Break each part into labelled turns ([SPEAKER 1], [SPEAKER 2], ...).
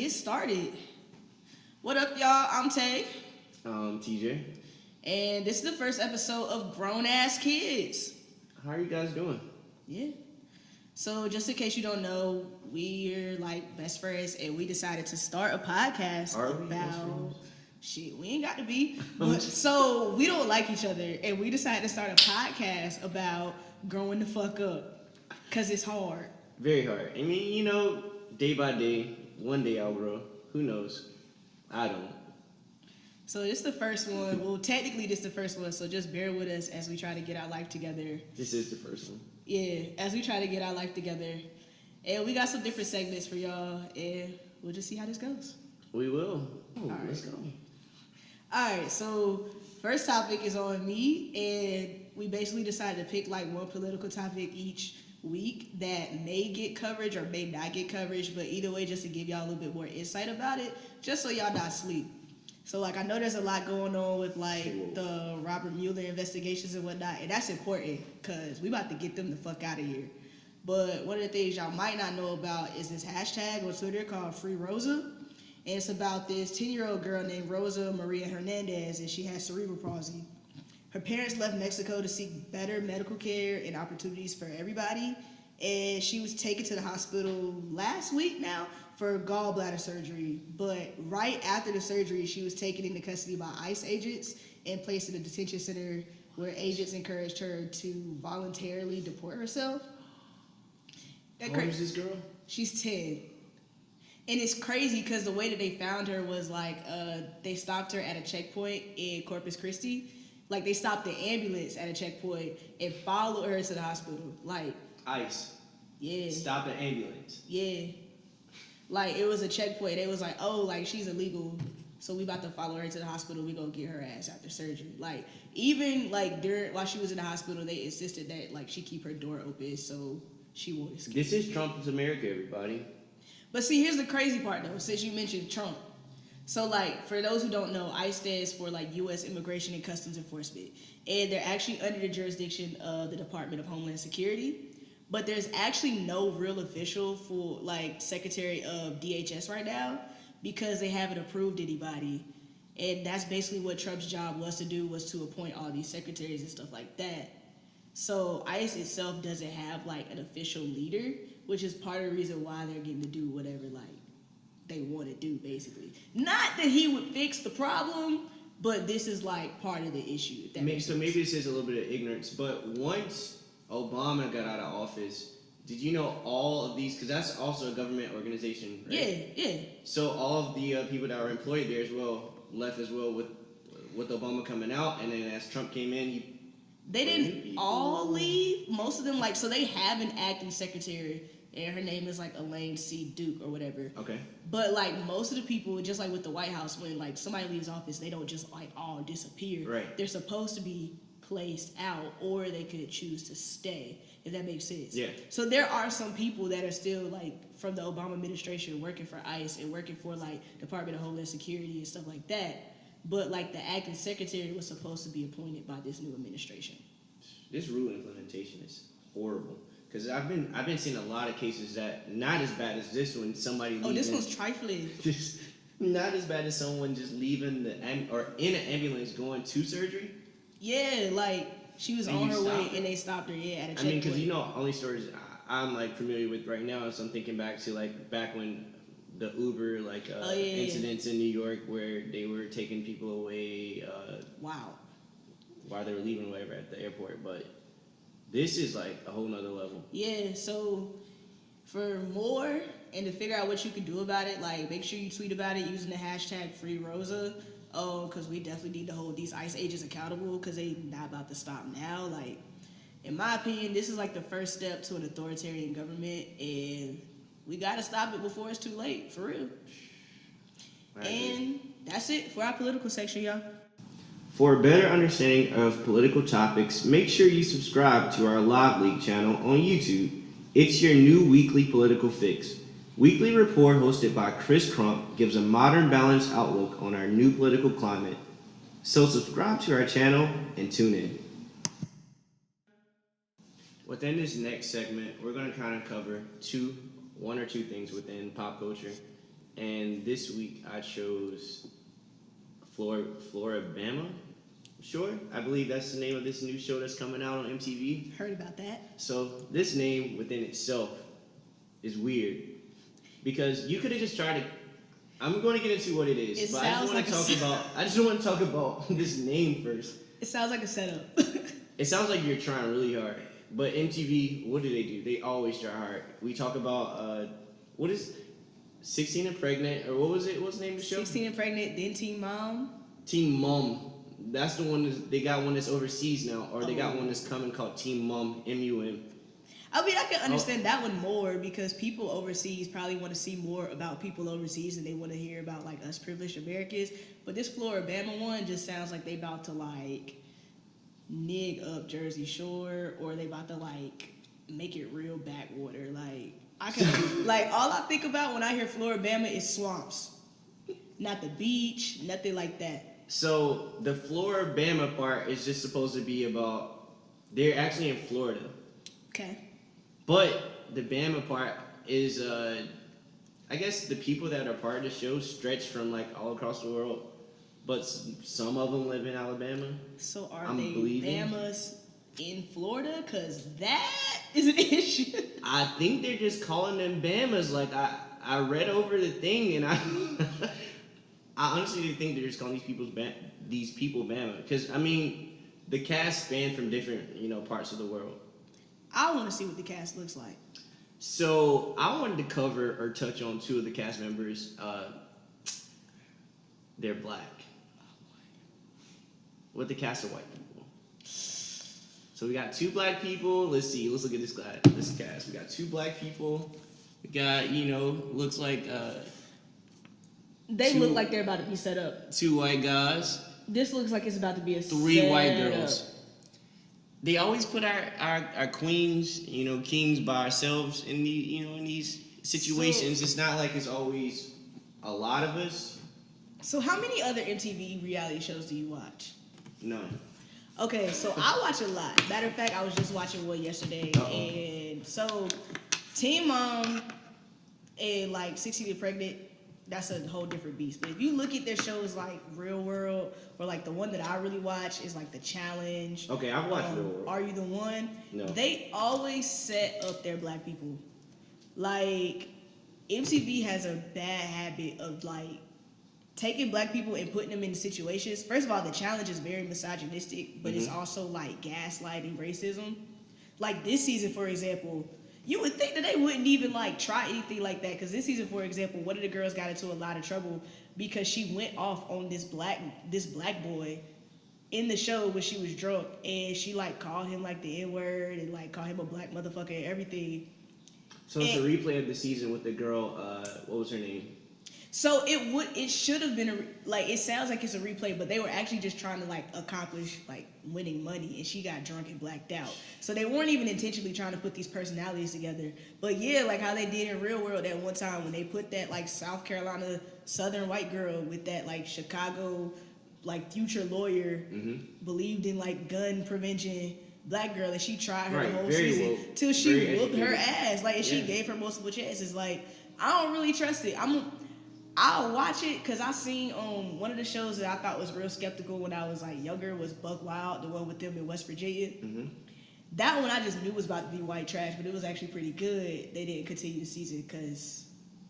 [SPEAKER 1] get started. What up, y'all? I'm Tay.
[SPEAKER 2] TJ.
[SPEAKER 1] And this is the first episode of Grown Ass Kids.
[SPEAKER 2] How are you guys doing?
[SPEAKER 1] Yeah. So just in case you don't know, we're like best friends and we decided to start a podcast about shit. We ain't got to be. But, so we don't like each other and we decided to start a podcast about growing the fuck up. Cause it's hard.
[SPEAKER 2] Very hard. I mean, day by day, one day I'll grow. Who knows? I don't.
[SPEAKER 1] So this is the first one. Well, technically this is the first one, so just bear with us as we try to get our life together.
[SPEAKER 2] This is the first one.
[SPEAKER 1] Yeah, as we try to get our life together. And we got some different segments for y'all, and we'll just see how this goes.
[SPEAKER 2] We will.
[SPEAKER 1] All right.
[SPEAKER 2] Let's go.
[SPEAKER 1] All right, so first topic is on me, and we basically decided to pick like one political topic each week that may get coverage or may not get coverage, but either way, just to give y'all a little bit more insight about it, just so y'all not sleep. So, like, I know there's a lot going on with, like, the Robert Mueller investigations and whatnot, and that's important, because we about to get them the fuck out of here. But one of the things y'all might not know about is this hashtag on Twitter called Free Rosa, and it's about this 10-year-old girl named Rosa Maria Hernandez, and she has cerebral palsy. Her parents left Mexico to seek better medical care and opportunities for everybody, and she was taken to the hospital last week now for gallbladder surgery, but right after the surgery, she was taken into custody by ICE agents and placed in a detention center where agents encouraged her to voluntarily deport herself.
[SPEAKER 2] How old is this girl?
[SPEAKER 1] She's 10. And it's crazy because the way that they found her was like, they stopped her at a checkpoint in Corpus Christi. Like, they stopped the ambulance at a checkpoint and followed her to the hospital. Like,
[SPEAKER 2] ICE.
[SPEAKER 1] Yeah.
[SPEAKER 2] Stop the ambulance.
[SPEAKER 1] Yeah. Like, it was a checkpoint. They was like, oh, like, she's illegal, so we about to follow her to the hospital. We gonna get her ass after surgery. Like, even, like, while she was in the hospital, they insisted that, like, she keep her door open so she won't escape.
[SPEAKER 2] This is Trump's America, everybody.
[SPEAKER 1] But see, here's the crazy part, though, since you mentioned Trump. So, like, for those who don't know, ICE stands for, like, U.S. Immigration and Customs Enforcement. And they're actually under the jurisdiction of the Department of Homeland Security. But there's actually no real official for, like, Secretary of DHS right now because they haven't approved anybody. And that's basically what Trump's job was to do, was to appoint all these secretaries and stuff like that. So ICE itself doesn't have, like, an official leader, which is part of the reason why they're getting to do whatever, like, they want to do, basically. Not that he would fix the problem, but this is, like, part of the issue.
[SPEAKER 2] So maybe this is a little bit of ignorance, but once Obama got out of office, did you know all of these, because that's also a government organization, right?
[SPEAKER 1] Yeah.
[SPEAKER 2] So all of the people that were employed there as well left as well with Obama coming out, and then as Trump came in,
[SPEAKER 1] they didn't all leave. Most of them, like, so they have an acting secretary, and her name is, like, Elaine C. Duke or whatever.
[SPEAKER 2] Okay.
[SPEAKER 1] But, like, most of the people, just like with the White House, when, like, somebody leaves office, they don't just, like, all disappear.
[SPEAKER 2] Right.
[SPEAKER 1] They're supposed to be placed out, or they could choose to stay, if that makes sense.
[SPEAKER 2] Yeah.
[SPEAKER 1] So there are some people that are still, like, from the Obama administration working for ICE and working for, like, Department of Homeland Security and stuff like that. But, like, the acting secretary was supposed to be appointed by this new administration.
[SPEAKER 2] This rule implementation is horrible. Because I've been seeing a lot of cases that not as bad as this one. Somebody leaving.
[SPEAKER 1] Oh, this one's trifling.
[SPEAKER 2] Not as bad as someone just leaving or in an ambulance going to surgery.
[SPEAKER 1] Yeah, like, she was on her way and they stopped her, at a checkpoint.
[SPEAKER 2] I mean, because, only stories I'm, like, familiar with right now, so I'm thinking back to, like, back when the Uber, like, incidents in New York where they were taking people away
[SPEAKER 1] wow.
[SPEAKER 2] while they were leaving or whatever at the airport, but this is, like, a whole nother level.
[SPEAKER 1] Yeah, so for more and to figure out what you can do about it, like, make sure you tweet about it using the hashtag FreeRosa. Oh, because we definitely need to hold these ICE agents accountable because they not about to stop now. Like, in my opinion, this is like the first step to an authoritarian government, and we got to stop it before it's too late, for real. And that's it for our political section, y'all.
[SPEAKER 2] For a better understanding of political topics, make sure you subscribe to our Live League channel on YouTube. It's your new weekly political fix. Weekly report hosted by Chris Crump gives a modern, balanced outlook on our new political climate. So subscribe to our channel and tune in. Within this next segment, we're going to kind of cover one or two things within pop culture. and this week I chose Floribama. Sure, I believe that's the name of this new show that's coming out on MTV.
[SPEAKER 1] Heard about that.
[SPEAKER 2] So this name within itself is weird because you could have just tried to. I'm going to get into what it is, but I just want to talk about this name first.
[SPEAKER 1] It sounds like a setup.
[SPEAKER 2] It sounds like you're trying really hard, but MTV, what do? They always try hard. We talk about what is 16 and Pregnant, or what was it? What's the name of the show?
[SPEAKER 1] 16 and Pregnant, then Teen Mom.
[SPEAKER 2] Teen Mom. That's the one. They got one that's overseas now, or they got one that's coming called Teen Mom, MUM.
[SPEAKER 1] I mean, I can understand that one more because people overseas probably want to see more about people overseas than they want to hear about like us privileged Americans. But this Floribama one just sounds like they about to like nig up Jersey Shore, or they about to like make it real backwater. Like I can like all I think about when I hear Floribama is swamps, not the beach, nothing like that.
[SPEAKER 2] So the Floribama part is just supposed to be about they're actually in Florida.
[SPEAKER 1] Okay.
[SPEAKER 2] But the Bama part is I guess the people that are part of the show stretch from like all across the world, but some of them live in Alabama.
[SPEAKER 1] So are they Bamas in Florida? Cause that is an issue.
[SPEAKER 2] I think they're just calling them Bamas. Like I read over the thing and I I honestly think they're just calling these people Bama. Because I mean, the cast span from different parts of the world.
[SPEAKER 1] I want to see what the cast looks like.
[SPEAKER 2] So I wanted to cover or touch on two of the cast members. They're black. With the cast of white people. So we got two black people. Let's see. Let's look at this cast. We got two black people. We got looks like.
[SPEAKER 1] They look like they're about to be set up.
[SPEAKER 2] Two white guys.
[SPEAKER 1] This looks like it's about to be a
[SPEAKER 2] three white girls. They always put our queens, kings by ourselves in these situations. It's not like it's always a lot of us.
[SPEAKER 1] So how many other MTV reality shows do you watch?
[SPEAKER 2] None.
[SPEAKER 1] Okay, so I watch a lot. Matter of fact, I was just watching one yesterday. And so Teen Mom and like 16 and Pregnant, that's a whole different beast. But if you look at their shows like Real World, or like the one that I really watch is like The Challenge.
[SPEAKER 2] Okay, I've watched Real World.
[SPEAKER 1] Are You the One?
[SPEAKER 2] No.
[SPEAKER 1] They always set up their black people. Like MTV has a bad habit of like taking black people and putting them in situations. First of all, The Challenge is very misogynistic, but it's also like gaslighting racism. Like this season, for example, you would think that they wouldn't even like try anything like that, because this season, for example, one of the girls got into a lot of trouble because she went off on this black boy in the show when she was drunk, and she like called him like the N-word and like called him a black motherfucker and everything.
[SPEAKER 2] So it's a replay of the season with the girl. What was her name?
[SPEAKER 1] So it should have been it sounds like it's a replay, but they were actually just trying to like accomplish like winning money, and she got drunk and blacked out. So they weren't even intentionally trying to put these personalities together. But yeah, like how they did in Real World that one time when they put that like South Carolina Southern white girl with that like Chicago like future lawyer, believed in like gun prevention black girl, and she tried her whole season till she whooped her ass. Like, and she gave her multiple chances. Like, I don't really trust it. I'll watch it because I seen one of the shows that I thought was real skeptical when I was like younger was Buck Wild, the one with them in West Virginia. That one I just knew was about to be white trash, but it was actually pretty good. They didn't continue the season because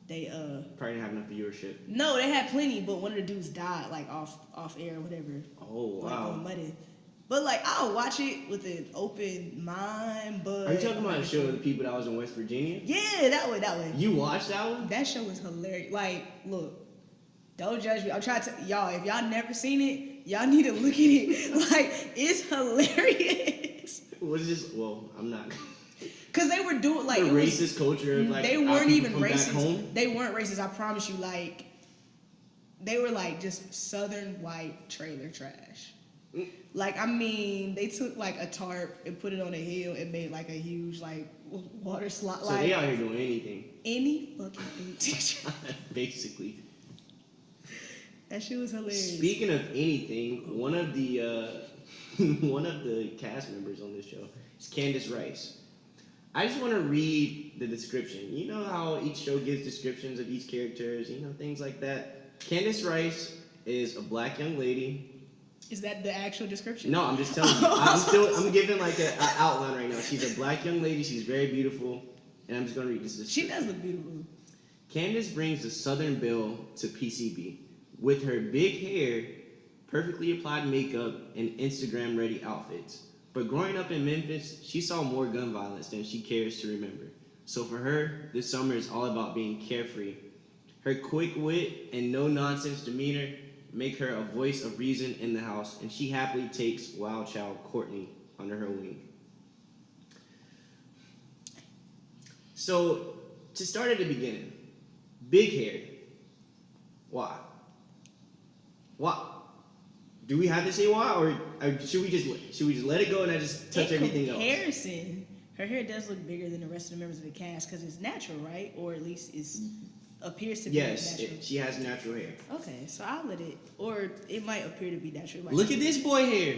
[SPEAKER 1] they
[SPEAKER 2] probably didn't have enough viewership.
[SPEAKER 1] No, they had plenty, but one of the dudes died like off air or whatever.
[SPEAKER 2] Oh wow.
[SPEAKER 1] Like on Monday. But like I'll watch it with an open mind. But
[SPEAKER 2] are you talking about the show of the people that was in West Virginia?
[SPEAKER 1] Yeah, that one.
[SPEAKER 2] You watched that one?
[SPEAKER 1] That show was hilarious. Like, look, don't judge me. I'm trying to y'all. If y'all never seen it, y'all need to look at it. Like, it's hilarious.
[SPEAKER 2] What is this? Well, I'm not.
[SPEAKER 1] Cause they were doing like
[SPEAKER 2] the racist culture of like
[SPEAKER 1] they weren't even racist. They weren't racist. I promise you. Like, they were like just Southern white trailer trash. Like, I mean, they took like a tarp and put it on a hill and made like a huge like water slide.
[SPEAKER 2] So they out here doing anything.
[SPEAKER 1] Any fucking thing.
[SPEAKER 2] Basically.
[SPEAKER 1] That shit was hilarious.
[SPEAKER 2] Speaking of anything, one of the cast members on this show is Candace Rice. I just want to read the description. You know how each show gives descriptions of each characters, things like that. Candace Rice is a black young lady.
[SPEAKER 1] Is that the actual description?
[SPEAKER 2] No, I'm just telling you. I'm giving like an outline right now. She's a black young lady. She's very beautiful. And I'm just going to read this.
[SPEAKER 1] She does look beautiful.
[SPEAKER 2] Candace brings the Southern Belle to PCB. With her big hair, perfectly applied makeup, and Instagram-ready outfits. But growing up in Memphis, she saw more gun violence than she cares to remember. So for her, this summer is all about being carefree. Her quick wit and no-nonsense demeanor make her a voice of reason in the house, and she happily takes wild child Courtney under her wing. So, to start at the beginning, big hair. Why? Why? Do we have to say why, or should we just let it go and I just touch everything else?
[SPEAKER 1] In comparison, her hair does look bigger than the rest of the members of the cast because it's natural, right? Or at least appears to be natural.
[SPEAKER 2] Yes, she has natural hair.
[SPEAKER 1] Okay, so I'll let it, or it might appear to be natural.
[SPEAKER 2] Look at this boy hair.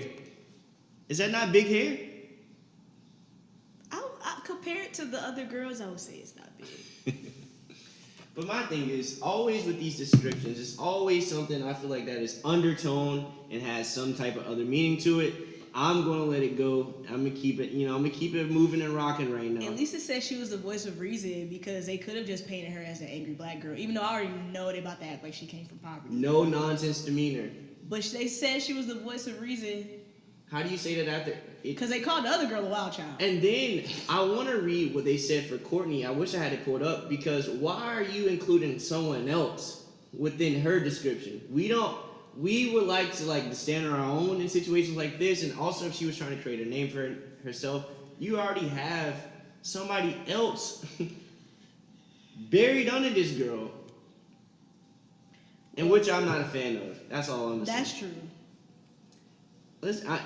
[SPEAKER 2] Is that not big hair?
[SPEAKER 1] I'll compare it to the other girls. I would say it's not big.
[SPEAKER 2] But my thing is, always with these descriptions, it's always something I feel like that is undertone and has some type of other meaning to it. I'm gonna let it go. I'm gonna keep it, I'm gonna keep it moving and rocking right now.
[SPEAKER 1] At least it says she was the voice of reason because they could have just painted her as an angry black girl, even though I already know they about to act like she came from poverty.
[SPEAKER 2] No nonsense demeanor.
[SPEAKER 1] But they said she was the voice of reason.
[SPEAKER 2] How do you say that after?
[SPEAKER 1] Because they called the other girl a wild child.
[SPEAKER 2] And then I want to read what they said for Courtney. I wish I had it pulled up because why are you including someone else within her description? We would like to stand on our own in situations like this. And also if she was trying to create a name for herself, you already have somebody else buried under this girl. And which I'm not a fan of. That's all I'm saying.
[SPEAKER 1] That's true.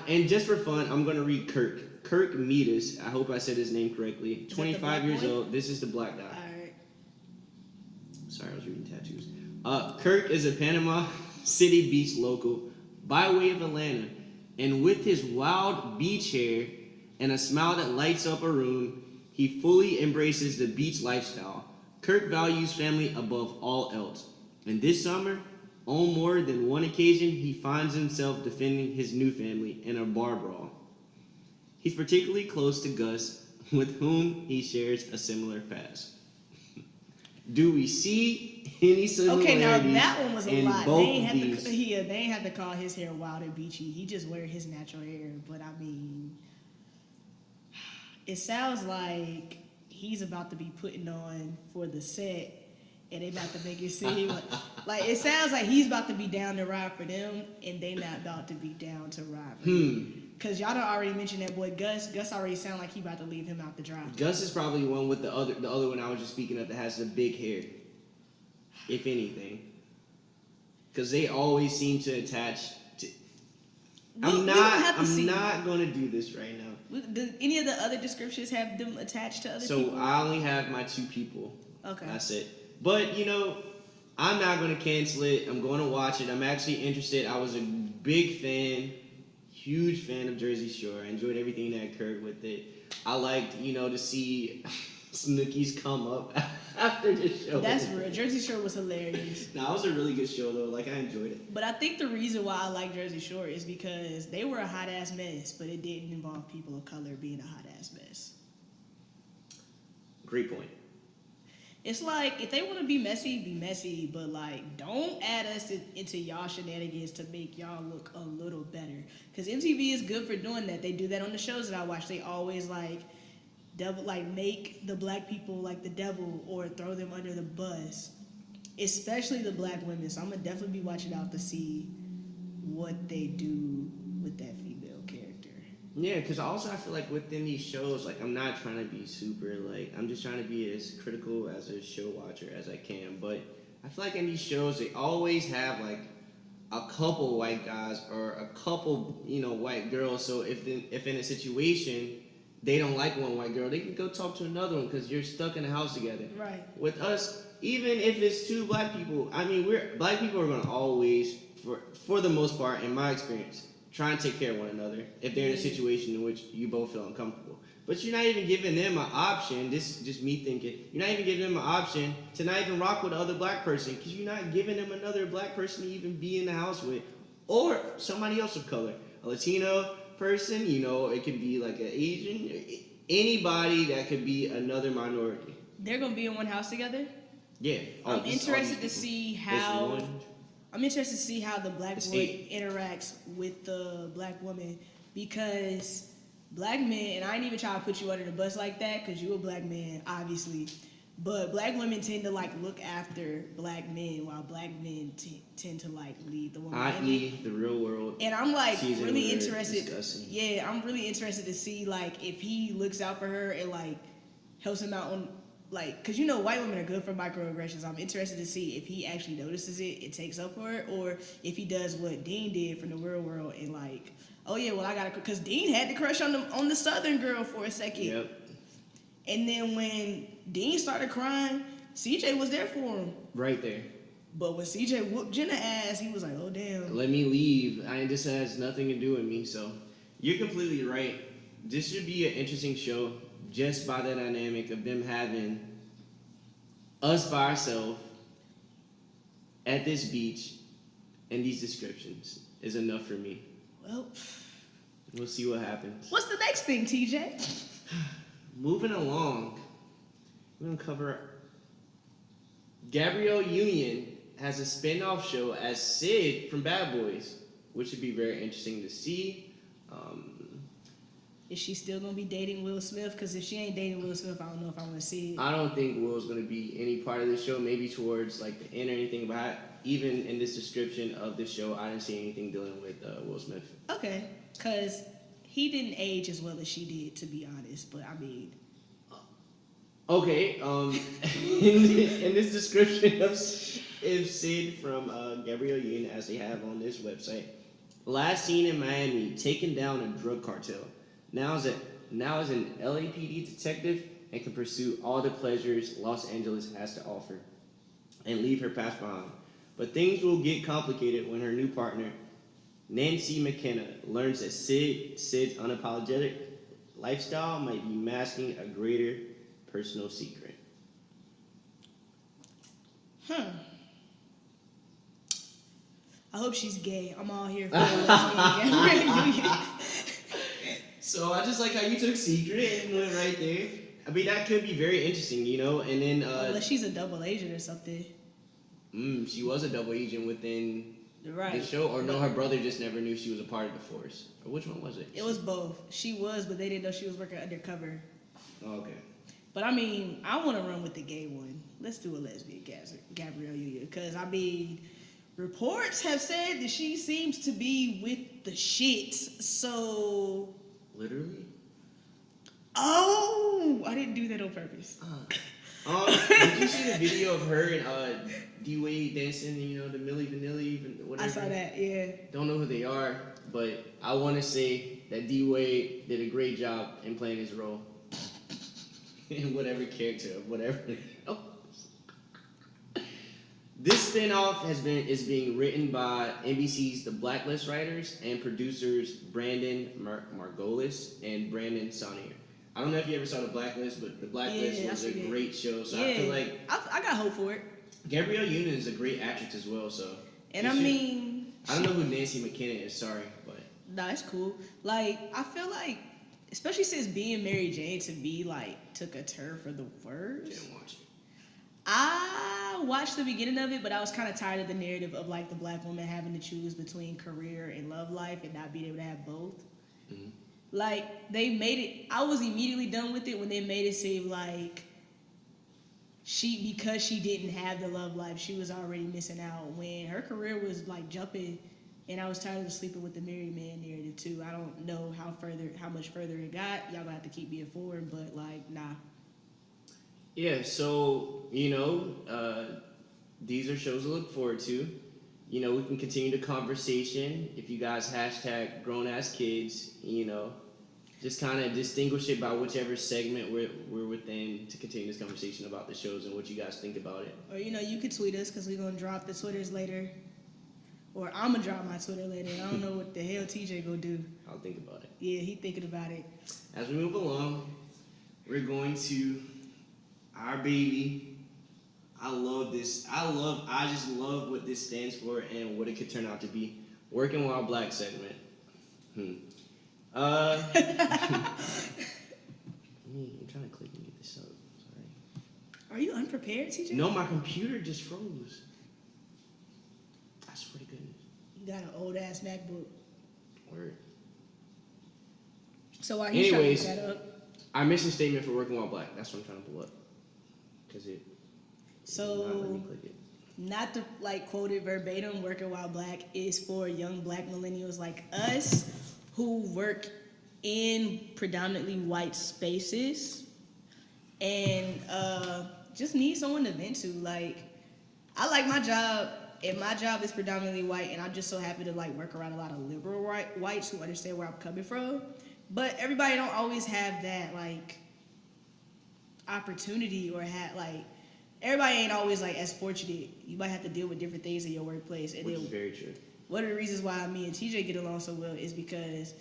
[SPEAKER 2] And just for fun, I'm going to read Kirk. Kirk Meadus. I hope I said his name correctly. 25 years old. This is the black guy.
[SPEAKER 1] All right.
[SPEAKER 2] Sorry, I was reading tattoos. Kirk is a Panama City Beach local by way of Atlanta. And with his wild beach hair and a smile that lights up a room, he fully embraces the beach lifestyle. Kirk values family above all else. And this summer, on more than one occasion, he finds himself defending his new family in a bar brawl. He's particularly close to Gus, with whom he shares a similar past. Do we see any similarities?
[SPEAKER 1] Okay, now that one was a lot.
[SPEAKER 2] Both
[SPEAKER 1] They ain't
[SPEAKER 2] these?
[SPEAKER 1] have to call his hair wild and beachy. He just wear his natural hair. But I mean, it sounds like he's about to be putting on for the set. And they about to make it seem like it sounds like he's about to be down to ride for them, and they not about to be down to ride for him. Cause y'all done already mentioned that boy Gus. Gus already sound like he about to leave him out the drive.
[SPEAKER 2] Gus is probably one with the other one I was just speaking of that has the big hair, if anything. Because they always seem to attach to. I'm not gonna do this right now.
[SPEAKER 1] Do any of the other descriptions have them attached to other people?
[SPEAKER 2] So I only have my two people.
[SPEAKER 1] Okay.
[SPEAKER 2] That's it. But, I'm not going to cancel it. I'm going to watch it. I'm actually interested. I was a big fan, huge fan of Jersey Shore. I enjoyed everything that occurred with it. I liked, to see Snooki's come up after the show.
[SPEAKER 1] That's real. Jersey Shore was hilarious.
[SPEAKER 2] No, it was a really good show, though. I enjoyed it.
[SPEAKER 1] But I think the reason why I like Jersey Shore is because they were a hot-ass mess, but it didn't involve people of color being a hot-ass mess.
[SPEAKER 2] Great point.
[SPEAKER 1] It's like, if they want to be messy, but don't add us into y'all shenanigans to make y'all look a little better. Because MTV is good for doing that. They do that on the shows that I watch. They always make the black people like the devil or throw them under the bus, especially the black women. So I'm gonna definitely be watching out to see what they do with that female character.
[SPEAKER 2] Yeah, because also I feel like within these shows, I'm not trying to be super, I'm just trying to be as critical as a show watcher as I can. But I feel like in these shows, they always have, a couple white guys or a couple, white girls. So if in a situation they don't like one white girl, they can go talk to another one because you're stuck in a house together.
[SPEAKER 1] Right.
[SPEAKER 2] With us, even if it's two black people, black people are going to always, for the most part, in my experience, try and take care of one another if they're in a situation in which you both feel uncomfortable. But you're not even giving them an option. This is just me thinking. You're not even giving them an option to not even rock with the other black person because you're not giving them another black person to even be in the house with, or somebody else of color, a Latino person. You know, it could be like an Asian, anybody that could be another minority.
[SPEAKER 1] They're gonna be in one house together.
[SPEAKER 2] Yeah.
[SPEAKER 1] I'm interested to see how. I'm interested to see how the black boy interacts with the black woman because black men, and I ain't even trying to put you under the bus like that because you a black man, obviously. But black women tend to like look after black men while black men tend to like lead the woman.
[SPEAKER 2] I.e. the real world.
[SPEAKER 1] And I'm like really interested.
[SPEAKER 2] Discussing.
[SPEAKER 1] Yeah, I'm really interested to see like if he looks out for her and like helps him out on like, cause you know white women are good for microaggressions. I'm interested to see if he actually notices it and takes up for it, or if he does what Dean did from the real world and like, oh yeah, well I gotta, cause Dean had to crush on the Southern girl for a second.
[SPEAKER 2] Yep. And
[SPEAKER 1] then when Dean started crying, CJ was there for him.
[SPEAKER 2] Right there.
[SPEAKER 1] But when CJ whooped Jenna ass, he was like, oh damn.
[SPEAKER 2] Let me leave. This has nothing to do with me. So you're completely right. This should be an interesting show just by the dynamic of them having us by ourselves at this beach, and these descriptions is enough for me.
[SPEAKER 1] Well,
[SPEAKER 2] we'll see what happens.
[SPEAKER 1] What's the next thing, TJ?
[SPEAKER 2] Moving along, we're going to cover Gabrielle Union has a spin-off show as Sid from Bad Boys, which should be very interesting to see.
[SPEAKER 1] Is she still going to be dating Will Smith? Because if she ain't dating Will Smith, I don't know if I want to see it.
[SPEAKER 2] I don't think Will's going to be any part of this show, maybe towards like the end or anything, but even in this description of this show, I didn't see anything dealing with Will Smith.
[SPEAKER 1] Okay, because he didn't age as well as she did, to be honest, but I mean...
[SPEAKER 2] Okay, in this description of Sid from Gabrielle Union, as they have on this website, last seen in Miami, taking down a drug cartel. Now is an LAPD detective and can pursue all the pleasures Los Angeles has to offer and leave her past behind. But things will get complicated when her new partner, Nancy McKenna, learns that Sid's unapologetic lifestyle might be masking a greater personal secret.
[SPEAKER 1] I hope she's gay. I'm all here for lesbian.
[SPEAKER 2] So I just like how you took secret and went right there. I mean, that could be very interesting, you know. And then
[SPEAKER 1] unless she's a double agent or something.
[SPEAKER 2] She was a double agent within
[SPEAKER 1] the
[SPEAKER 2] show, or no, her brother just never knew she was a part of the force. Or which one was it?
[SPEAKER 1] It was both. She was, but they didn't know she was working undercover.
[SPEAKER 2] Oh, okay.
[SPEAKER 1] But I mean, I want to run with the gay one. Let's do a lesbian Gabrielle Union, because I mean, reports have said that she seems to be with the shits. So.
[SPEAKER 2] Literally?
[SPEAKER 1] Oh, I didn't do that on purpose.
[SPEAKER 2] Did you see the video of her and D-Wade dancing, you know, the Milli Vanilli, whatever?
[SPEAKER 1] I saw that, yeah.
[SPEAKER 2] Don't know who they are, but I want to say that D-Wade did a great job in playing his role. In whatever character, whatever. Oh. This spinoff is being written by NBC's The Blacklist writers and producers Brandon Margolis and Brandon Saunier. I don't know if you ever saw The Blacklist, but The Blacklist was a great show. So I feel like
[SPEAKER 1] I got hope for it.
[SPEAKER 2] Gabrielle Union is a great actress as well. So
[SPEAKER 1] and I mean,
[SPEAKER 2] I don't know who Nancy McKenna is. Sorry, but
[SPEAKER 1] nah, it's cool. Like I feel like, especially since being Mary Jane to me like took a turn for the worse.
[SPEAKER 2] Didn't watch it.
[SPEAKER 1] I watched the beginning of it, but I was kind of tired of the narrative of like the black woman having to choose between career and love life and not being able to have both. Mm-hmm. Like they made it, I was immediately done with it when they made it seem like because she didn't have the love life, she was already missing out when her career was like jumping. And I was tired of sleeping with the married man narrative too. I don't know how much further it got. Y'all gonna have to keep me informed, but like, nah.
[SPEAKER 2] Yeah, so, you know, these are shows to look forward to. You know, we can continue the conversation. If you guys hashtag grown-ass kids, you know, just kind of distinguish it by whichever segment we're within to continue this conversation about the shows and what you guys think about it.
[SPEAKER 1] Or, you know, you could tweet us because we're going to drop the Twitters later. Or I'm going to drop my Twitter later. I don't know what the hell know TJ gonna do.
[SPEAKER 2] I'll think about it.
[SPEAKER 1] Yeah, he thinking about it.
[SPEAKER 2] As we move along, we're going to our baby. I love this. I just love what this stands for and what it could turn out to be. Working While Black segment. I'm trying to click and get this up. Sorry.
[SPEAKER 1] Are you unprepared, TJ?
[SPEAKER 2] No, my computer just froze. I swear to goodness.
[SPEAKER 1] You got an old ass MacBook.
[SPEAKER 2] Word.
[SPEAKER 1] So while he's trying to
[SPEAKER 2] Anyways,
[SPEAKER 1] look that up.
[SPEAKER 2] our mission statement for Working While Black. That's what I'm trying to pull up. Because it.
[SPEAKER 1] So,
[SPEAKER 2] not let me click it.
[SPEAKER 1] not to like quote it verbatim, Working While Black is for young black millennials like us who work in predominantly white spaces and just need someone to vent to. Like, I like my job, and my job is predominantly white, and I'm just so happy to like work around a lot of liberal whites who understand where I'm coming from. But everybody don't always have that like opportunity or have like. Everybody ain't always like as fortunate. You might have to deal with different things in your workplace. And
[SPEAKER 2] Which
[SPEAKER 1] then
[SPEAKER 2] is very true.
[SPEAKER 1] one of the reasons why me and TJ get along so well is because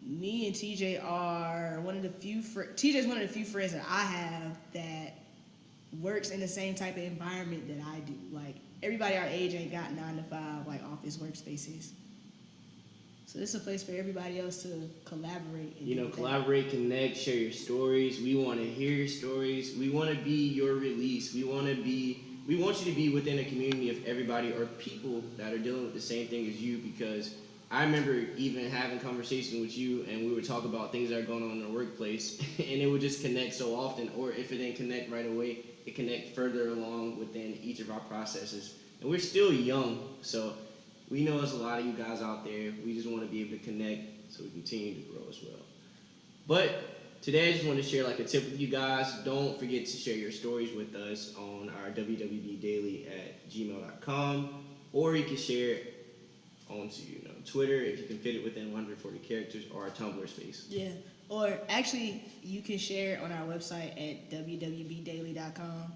[SPEAKER 1] me and TJ are one of the few TJ's one of the few friends that I have that works in the same type of environment that I do. Like, everybody our age ain't got 9 to 5 like office workspaces. So this is a place for everybody else to collaborate. And
[SPEAKER 2] Collaborate, connect, share your stories. We want to hear your stories. We want to be your release. We want you to be within a community of everybody or people that are dealing with the same thing as you, because I remember even having conversations with you and we would talk about things that are going on in the workplace and it would just connect so often, or if it didn't connect right away, it connect further along within each of our processes. And we're still young, so we know there's a lot of you guys out there. We just want to be able to connect so we continue to grow as well. But today I just want to share like a tip with you guys. Don't forget to share your stories with us on our wwbdaily@gmail.com, or you can share it onto Twitter if you can fit it within 140 characters, or our Tumblr space.
[SPEAKER 1] Yeah. Or actually, you can share it on our website at wwbdaily.com.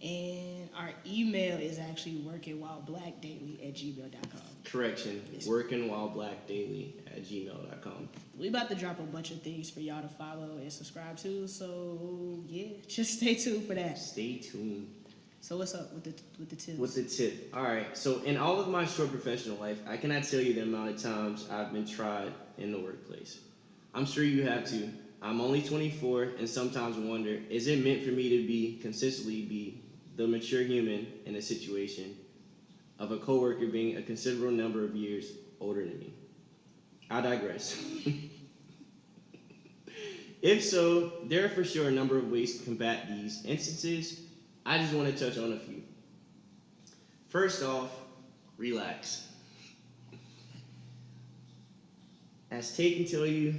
[SPEAKER 1] And our email is actually workingwhileblackdaily@gmail.com.
[SPEAKER 2] Correction, workingwhileblackdaily@gmail.com.
[SPEAKER 1] We about to drop a bunch of things for y'all to follow and subscribe to, so yeah, just stay tuned for that.
[SPEAKER 2] Stay tuned.
[SPEAKER 1] So what's up with the tips?
[SPEAKER 2] With the tip. All right. So in all of my short professional life, I cannot tell you the amount of times I've been tried in the workplace. I'm sure you have too. I'm only 24 and sometimes wonder, is it meant for me to consistently be the mature human in a situation of a coworker being a considerable number of years older than me? I digress. If so, there are for sure a number of ways to combat these instances. I just want to touch on a few. First off, relax. As Tate can tell you,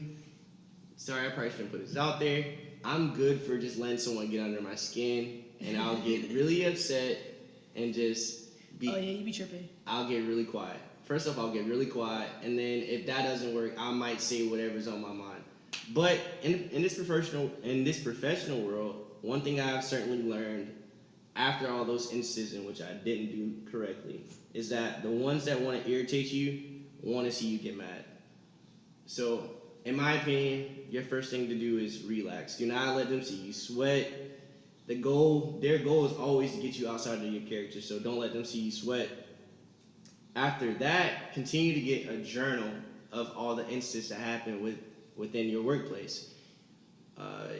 [SPEAKER 2] sorry, I probably shouldn't put this out there, I'm good for just letting someone get under my skin, and I'll get really upset and just be...
[SPEAKER 1] Oh, yeah, you be tripping.
[SPEAKER 2] I'll get really quiet. First off, I'll get really quiet, and then if that doesn't work, I might say whatever's on my mind. But in this professional world, one thing I've certainly learned after all those instances in which I didn't do correctly is that the ones that want to irritate you want to see you get mad. So, in my opinion, your first thing to do is relax. Do not let them see you sweat. Their goal is always to get you outside of your character, so don't let them see you sweat. After that, continue to get a journal of all the incidents that happen within your workplace.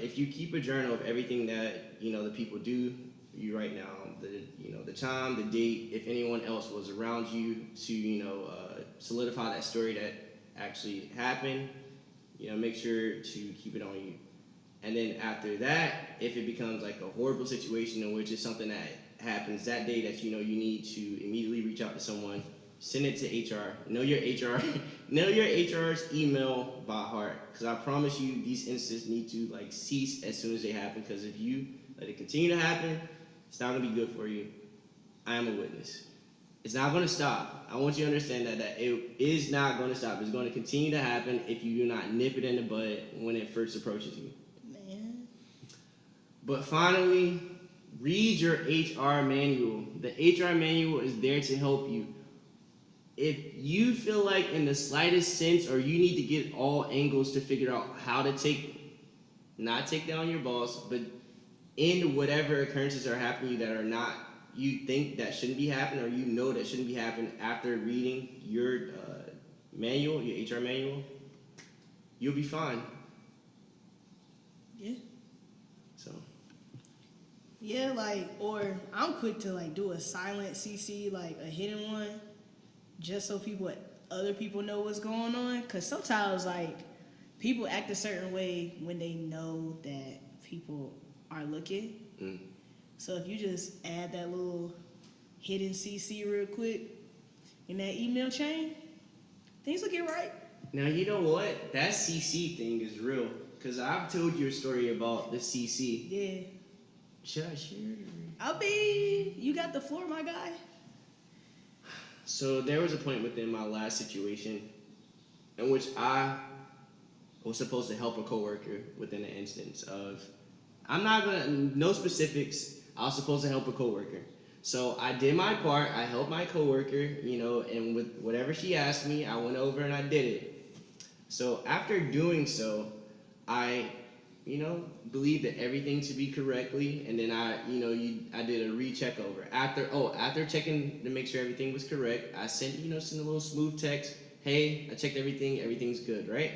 [SPEAKER 2] If you keep a journal of everything that the people do you right now, the time, the date, if anyone else was around you to solidify that story that actually happened, make sure to keep it on you. And then after that, if it becomes like a horrible situation in which it's something that happens that day that you need to immediately reach out to someone, send it to HR. Know your HR's email by heart, because I promise you these incidents need to cease as soon as they happen, because if you let it continue to happen, it's not going to be good for you. I am a witness. It's not going to stop. I want you to understand that it is not going to stop. It's going to continue to happen if you do not nip it in the bud when it first approaches you.
[SPEAKER 1] Man.
[SPEAKER 2] But finally, read your HR manual. The HR manual is there to help you. if you feel like in the slightest sense, or you need to get all angles to figure out how to not take down your boss, but in whatever occurrences are happening that are not, you think that shouldn't be happening, or you know that shouldn't be happening after reading your manual, your HR manual, you'll be fine.
[SPEAKER 1] Yeah.
[SPEAKER 2] So.
[SPEAKER 1] Yeah, like, or I'm quick to like do a silent CC, like a hidden one, just so other people know what's going on. Cause sometimes like people act a certain way when they know that people are looking.
[SPEAKER 2] Mm.
[SPEAKER 1] So if you just add that little hidden CC real quick in that email chain, things will get right.
[SPEAKER 2] Now you know what? That CC thing is real. Cause I've told you a story about the CC.
[SPEAKER 1] Yeah.
[SPEAKER 2] Should I share it?
[SPEAKER 1] I'll be. You got the floor, my guy.
[SPEAKER 2] So there was a point within my last situation in which I was supposed to help a coworker within an instance of, I'm not gonna, no specifics. I was supposed to help a coworker. So I did my part. I helped my coworker, and with whatever she asked me, I went over and I did it. So after doing so, I believe that everything to be correctly, and then I did a recheck over. After checking to make sure everything was correct, I sent a little smooth text, hey, I checked everything's good, right?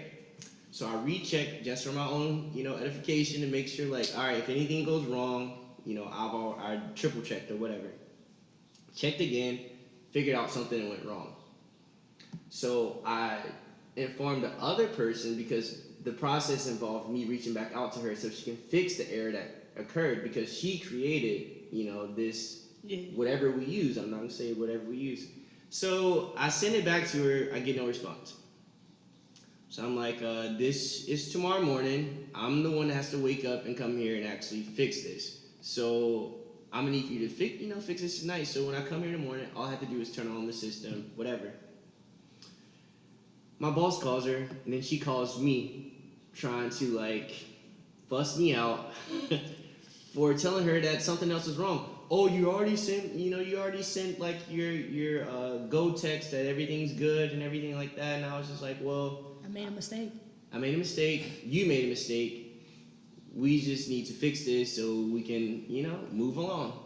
[SPEAKER 2] So I rechecked just for my own, edification to make sure, like, all right, if anything goes wrong, I triple checked or whatever. Checked again, figured out something went wrong. So I informed the other person, because the process involved me reaching back out to her so she can fix the error that occurred, because she created, this, whatever we use. I'm not going to say whatever we use. So I send it back to her. I get no response. So I'm like, this is tomorrow morning. I'm the one that has to wake up and come here and actually fix this. So I'm going to need you to fix this tonight. So when I come here in the morning, all I have to do is turn on the system, whatever. My boss calls her, and then she calls me, trying to like fuss me out for telling her that something else is wrong. Oh, you already sent like your go text that everything's good and everything like that. And I was just like, well,
[SPEAKER 1] I made a mistake.
[SPEAKER 2] You made a mistake. We just need to fix this so we can, move along.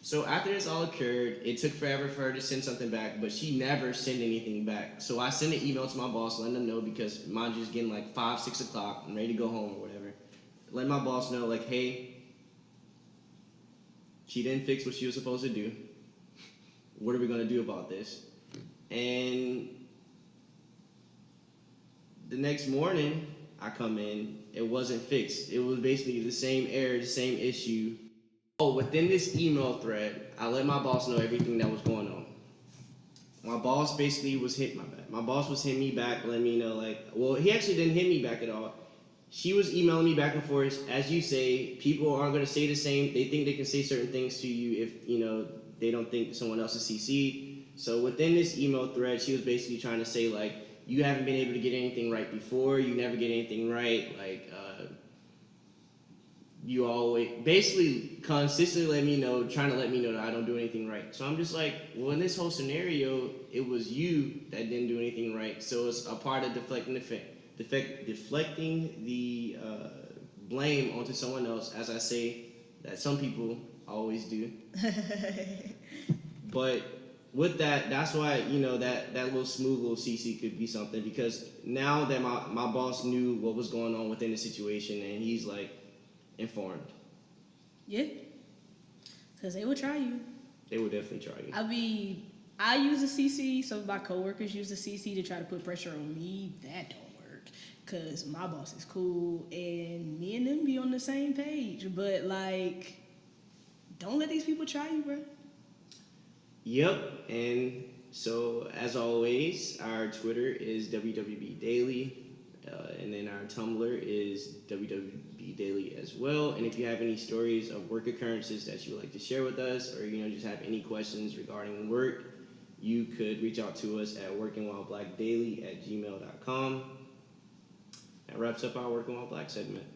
[SPEAKER 2] So after this all occurred, it took forever for her to send something back, but she never sent anything back. So I sent an email to my boss letting them know, because mind you, it's getting like 5, 6 o'clock. I'm ready to go home or whatever. Let my boss know, like, hey, she didn't fix what she was supposed to do. What are we going to do about this? And the next morning, I come in, it wasn't fixed. It was basically the same error, the same issue. Oh, within this email thread, I let my boss know everything that was going on. My boss basically was hitting me back, letting me know, like, well, he actually didn't hit me back at all. She was emailing me back and forth. As you say, people aren't going to say the same. They think they can say certain things to you if, they don't think someone else is CC'd. So within this email thread, she was basically trying to say, like, you haven't been able to get anything right before. You never get anything right. Like, you always basically consistently trying to let me know that I don't do anything right. So I'm just like, well, in this whole scenario, it was you that didn't do anything right. So it's a part of deflecting the blame onto someone else, as I say that some people always do. But with that, that's why that little smooth little CC could be something, because now that my boss knew what was going on within the situation, and he's like informed.
[SPEAKER 1] Yeah. Because they will try you.
[SPEAKER 2] They will definitely try you.
[SPEAKER 1] I use a CC. Some of my coworkers use a CC to try to put pressure on me. That don't work. Because my boss is cool and me and them be on the same page. But, like, don't let these people try you, bro.
[SPEAKER 2] Yep. And so, as always, our Twitter is WWB Daily. And then our Tumblr is WWB Daily as well. And if you have any stories of work occurrences that you would like to share with us, or just have any questions regarding work, you could reach out to us at workingwhileblackdaily@gmail.com. That wraps up our Working While Black segment.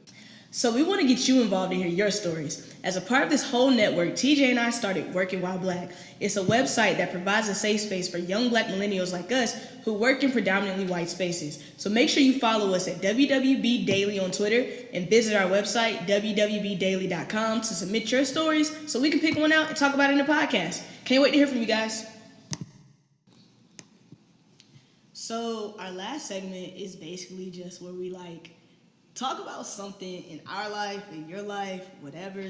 [SPEAKER 1] So we want to get you involved and hear your stories. As a part of this whole network, TJ and I started Working While Black. It's a website that provides a safe space for young black millennials like us who work in predominantly white spaces. So make sure you follow us at WWB Daily on Twitter and visit our website, wwbdaily.com, to submit your stories so we can pick one out and talk about it in the podcast. Can't wait to hear from you guys. So our last segment is basically just where we talk about something in our life, in your life, whatever,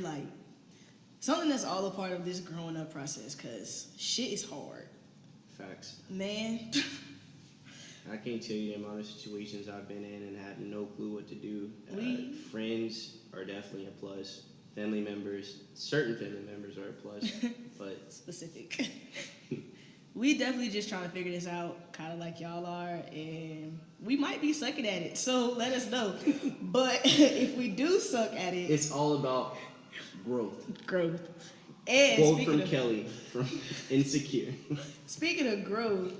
[SPEAKER 1] something that's all a part of this growing up process, because shit is hard.
[SPEAKER 2] Facts.
[SPEAKER 1] Man.
[SPEAKER 2] I can't tell you the amount of situations I've been in and had no clue what to do. Friends are definitely a plus. Family members, certain family members are a plus, but
[SPEAKER 1] specific. We definitely just trying to figure this out, kind of like y'all are, and we might be sucking at it, so let us know. But if we do suck at it...
[SPEAKER 2] It's all about growth.
[SPEAKER 1] And
[SPEAKER 2] quote from Kelly, from Insecure.
[SPEAKER 1] Speaking of growth,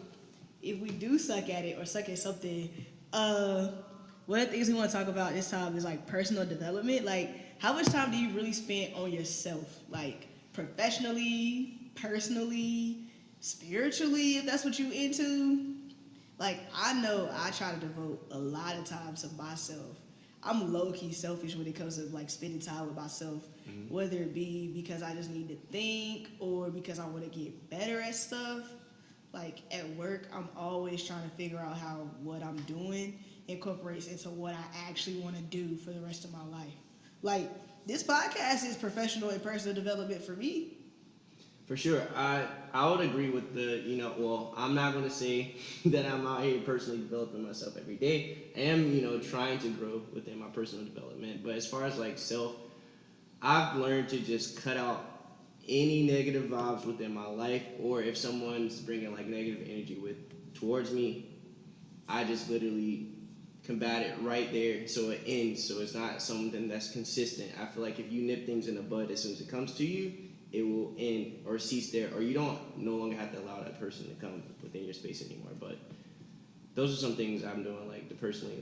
[SPEAKER 1] if we do suck at it or suck at something, one of the things we want to talk about this time is personal development. How much time do you really spend on yourself? Professionally, personally, spiritually, if that's what you into. I know I try to devote a lot of time to myself. I'm low-key selfish when it comes to spending time with myself, whether it be because I just need to think or because I want to get better at stuff. At work, I'm always trying to figure out how what I'm doing incorporates into what I actually want to do for the rest of my life. This podcast is professional and personal development for me.
[SPEAKER 2] For sure. I would agree with I'm not going to say that I'm out here personally developing myself every day. I am, trying to grow within my personal development. But as far as self, I've learned to just cut out any negative vibes within my life, or if someone's bringing negative energy towards me, I just literally combat it right there so it ends, so it's not something that's consistent. I feel like if you nip things in the bud as soon as it comes to you, it will end or cease there, or you no longer have to allow that person to come within your space anymore. But those are some things I'm doing to personally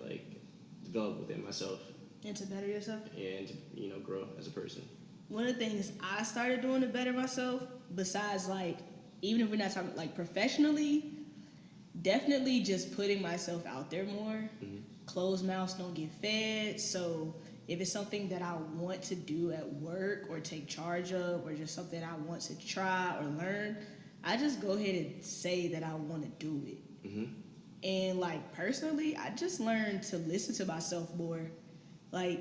[SPEAKER 2] develop within myself.
[SPEAKER 1] And to better yourself?
[SPEAKER 2] Yeah, and to grow as a person.
[SPEAKER 1] One of the things I started doing to better myself, besides even if we're not talking professionally, definitely just putting myself out there more. Closed mouths don't get fed. So if it's something that I want to do at work or take charge of, or just something I want to try or learn, I just go ahead and say that I want to do it. And personally, I just learned to listen to myself more. The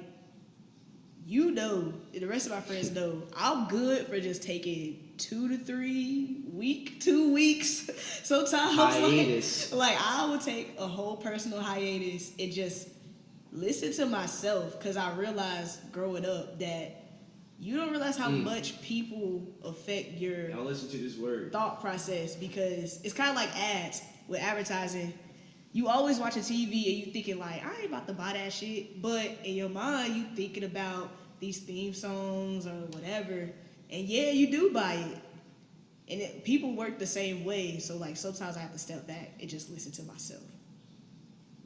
[SPEAKER 1] rest of my friends know, I'm good for just taking 2 to 3 weeks, 2 weeks. Sometimes
[SPEAKER 2] hiatus.
[SPEAKER 1] I will take a whole personal hiatus and just listen to myself, because I realized growing up that you don't realize how much people affect your
[SPEAKER 2] Now listen to this word.
[SPEAKER 1] thought process, because it's kind of like ads with advertising. You always watching TV and you thinking I ain't about to buy that shit, but in your mind you thinking about these theme songs or whatever, and yeah, you do buy it. And people work the same way, so sometimes I have to step back and just listen to myself.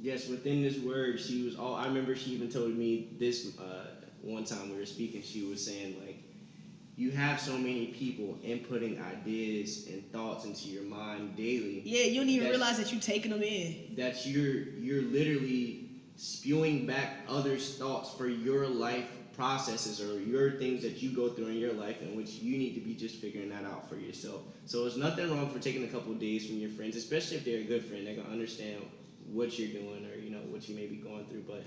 [SPEAKER 2] Yes, within this word, I remember she even told me this one time we were speaking. She was saying you have so many people inputting ideas and thoughts into your mind daily.
[SPEAKER 1] Yeah, you don't even realize that you're taking them in.
[SPEAKER 2] That you're literally spewing back others' thoughts for your life processes or your things that you go through in your life, in which you need to be just figuring that out for yourself. So there's nothing wrong for taking a couple of days from your friends, especially if they're a good friend. They're gonna understand what you're doing or what you may be going through, but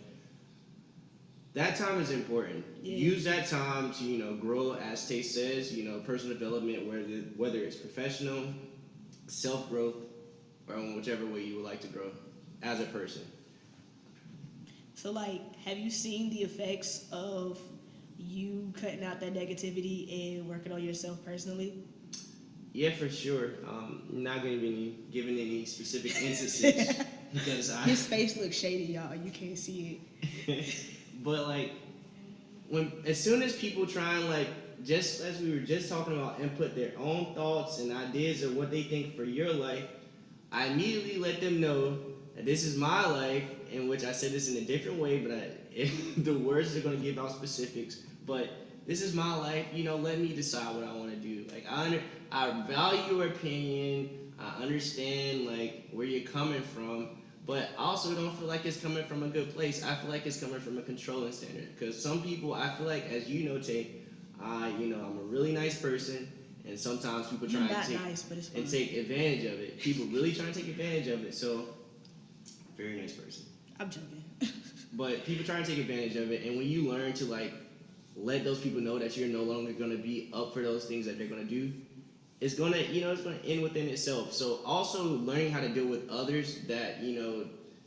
[SPEAKER 2] that time is important.
[SPEAKER 1] Yeah.
[SPEAKER 2] Use that time to grow, as Tay says, personal development, whether it's professional, self-growth, or in whichever way you would like to grow as a person.
[SPEAKER 1] So have you seen the effects of you cutting out that negativity and working on yourself personally?
[SPEAKER 2] Yeah, for sure. Not going to be giving any specific instances because
[SPEAKER 1] His face looks shady, y'all. You can't see it.
[SPEAKER 2] But as soon as people try and just as we were just talking about, input their own thoughts and ideas of what they think for your life, I immediately let them know that this is my life in which I said this in a different way, but the words are going to give out specifics. But this is my life. Let me decide what I want to do. Like I value your opinion. I understand like where you're coming from, but I also don't feel like it's coming from a good place. I feel like it's coming from a controlling standard. Because some people, I feel like, as you know, Tay, I'm a really nice person, and sometimes people try and take advantage of it. People really try to take advantage of it. So, very nice person.
[SPEAKER 1] I'm joking.
[SPEAKER 2] But people try to take advantage of it, and when you learn to like let those people know that you're no longer going to be up for those things that they're going to do, it's going to end within itself. So also learning how to deal with others that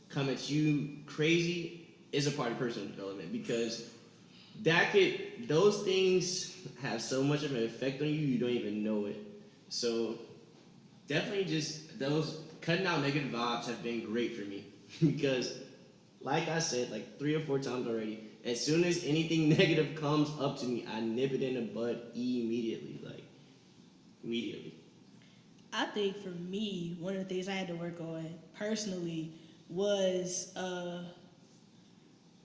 [SPEAKER 2] come at you crazy is a part of personal development, because those things have so much of an effect on you, you don't even know it. So definitely just those cutting out negative vibes have been great for me because, like I said, like 3 or 4 times already, as soon as anything negative comes up to me, I nip it in the bud immediately.
[SPEAKER 1] I think for me, one of the things I had to work on personally was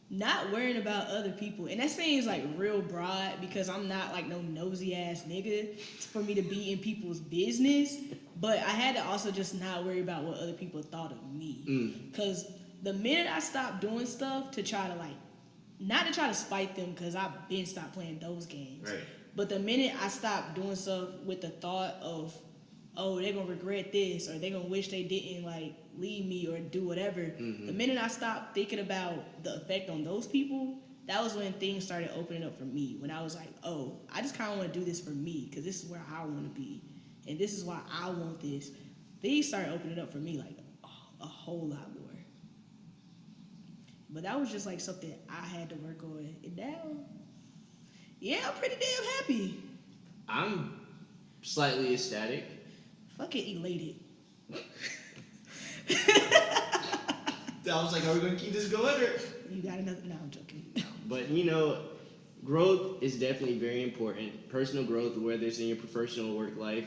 [SPEAKER 1] not worrying about other people. And that seems like real broad because I'm not like no nosy ass nigga for me to be in people's business. But I had to also just not worry about what other people thought of me. Because the minute I stopped doing stuff to try to like, not to try to spite them, because I've been stopped playing those games.
[SPEAKER 2] Right.
[SPEAKER 1] But the minute I stopped doing stuff with the thought of, oh, they're going to regret this, or they're going to wish they didn't, like, leave me or do whatever. The minute I stopped thinking about the effect on those people, that was when things started opening up for me. When I was like, oh, I just kind of want to do this for me, because this is where I want to be. And this is why I want this. Things started opening up for me, like, a whole lot more. But that was just, like, something I had to work on. And now, yeah, I'm pretty damn happy.
[SPEAKER 2] I'm slightly ecstatic.
[SPEAKER 1] Fucking elated.
[SPEAKER 2] I was like, are we going to keep this going? Or?
[SPEAKER 1] You got another? No, I'm joking.
[SPEAKER 2] But, growth is definitely very important. Personal growth, whether it's in your professional work life.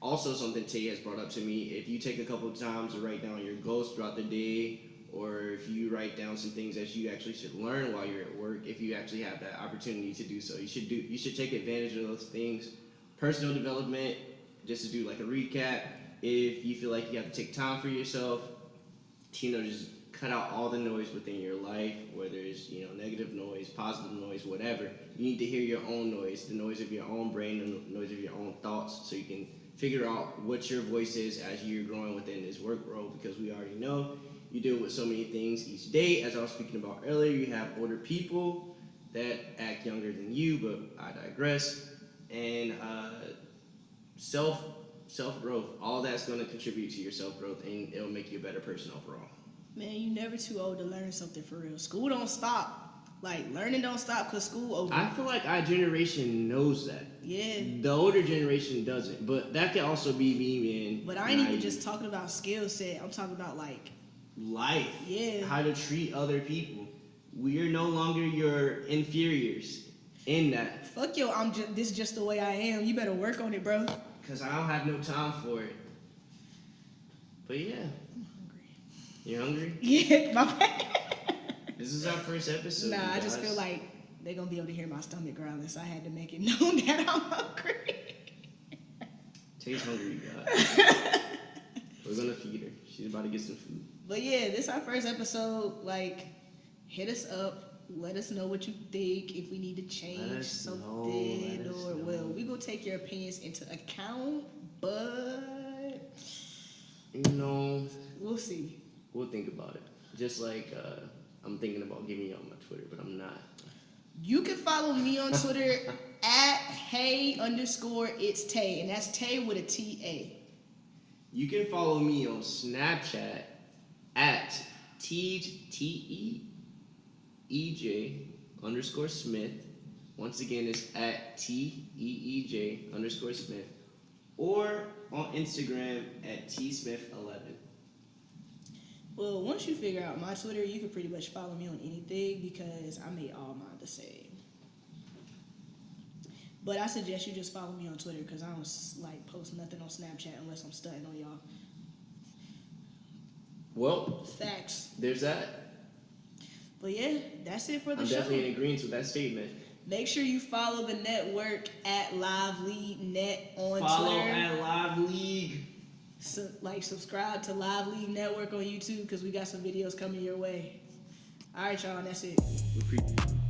[SPEAKER 2] Also, something Tay has brought up to me, if you take a couple of times to write down your goals throughout the day, or if you write down some things that you actually should learn while you're at work, if you actually have that opportunity to do so, you should take advantage of those things. Personal development, just to do like a recap, if you feel like you have to take time for yourself, just cut out all the noise within your life, whether it's negative noise, positive noise, whatever. You need to hear your own noise, the noise of your own brain, the noise of your own thoughts, so you can figure out what your voice is as you're growing within this work world, because we already know you deal with so many things each day. As I was speaking about earlier, you have older people that act younger than you, but I digress. And self-growth, all that's going to contribute to your self-growth, and it'll make you a better person overall.
[SPEAKER 1] Man, you never too old to learn something for real. School don't stop. Like, learning don't stop because school over.
[SPEAKER 2] I feel like our generation knows that.
[SPEAKER 1] Yeah.
[SPEAKER 2] The older generation doesn't, but that could also be me being
[SPEAKER 1] But I ain't even just talking about skill set. I'm talking about, like,
[SPEAKER 2] life.
[SPEAKER 1] Yeah.
[SPEAKER 2] How to treat other people. We are no longer your inferiors in that.
[SPEAKER 1] Fuck yo, this is just the way I am. You better work on it, bro.
[SPEAKER 2] Because I don't have no time for it. But yeah.
[SPEAKER 1] I'm hungry.
[SPEAKER 2] You're hungry?
[SPEAKER 1] Yeah, my bad.
[SPEAKER 2] This is our first episode.
[SPEAKER 1] Nah, I just feel like they're going to be able to hear my stomach growling, so I had to make it known that I'm hungry.
[SPEAKER 2] Tay's hungry, guys. We're going to feed her. She's about to get some food.
[SPEAKER 1] But yeah, this is our first episode. Like, hit us up. Let us know what you think. If we need to change something, we gonna take your opinions into account. But we'll see.
[SPEAKER 2] We'll think about it. Just like I'm thinking about giving you on my Twitter, but I'm not.
[SPEAKER 1] You can follow me on Twitter at hey_it's Tay, and that's Tay with a TA.
[SPEAKER 2] You can follow me on Snapchat at TEEJ_Smith. Once again, it's at TEEJ_Smith. Or on Instagram at TSmith11.
[SPEAKER 1] Well, once you figure out my Twitter, you can pretty much follow me on anything because I made all mine the same. But I suggest you just follow me on Twitter because I don't post nothing on Snapchat unless I'm stunting on y'all.
[SPEAKER 2] Well,
[SPEAKER 1] Facts.
[SPEAKER 2] there's that.
[SPEAKER 1] But yeah, that's it for the
[SPEAKER 2] I'm
[SPEAKER 1] show.
[SPEAKER 2] definitely in agreement with that statement.
[SPEAKER 1] Make sure you follow the network at LiveLeagueNet on
[SPEAKER 2] Follow
[SPEAKER 1] Twitter.
[SPEAKER 2] at Live League.
[SPEAKER 1] So, subscribe to Live League Network on YouTube because we got some videos coming your way. All right, y'all, and that's it.
[SPEAKER 2] We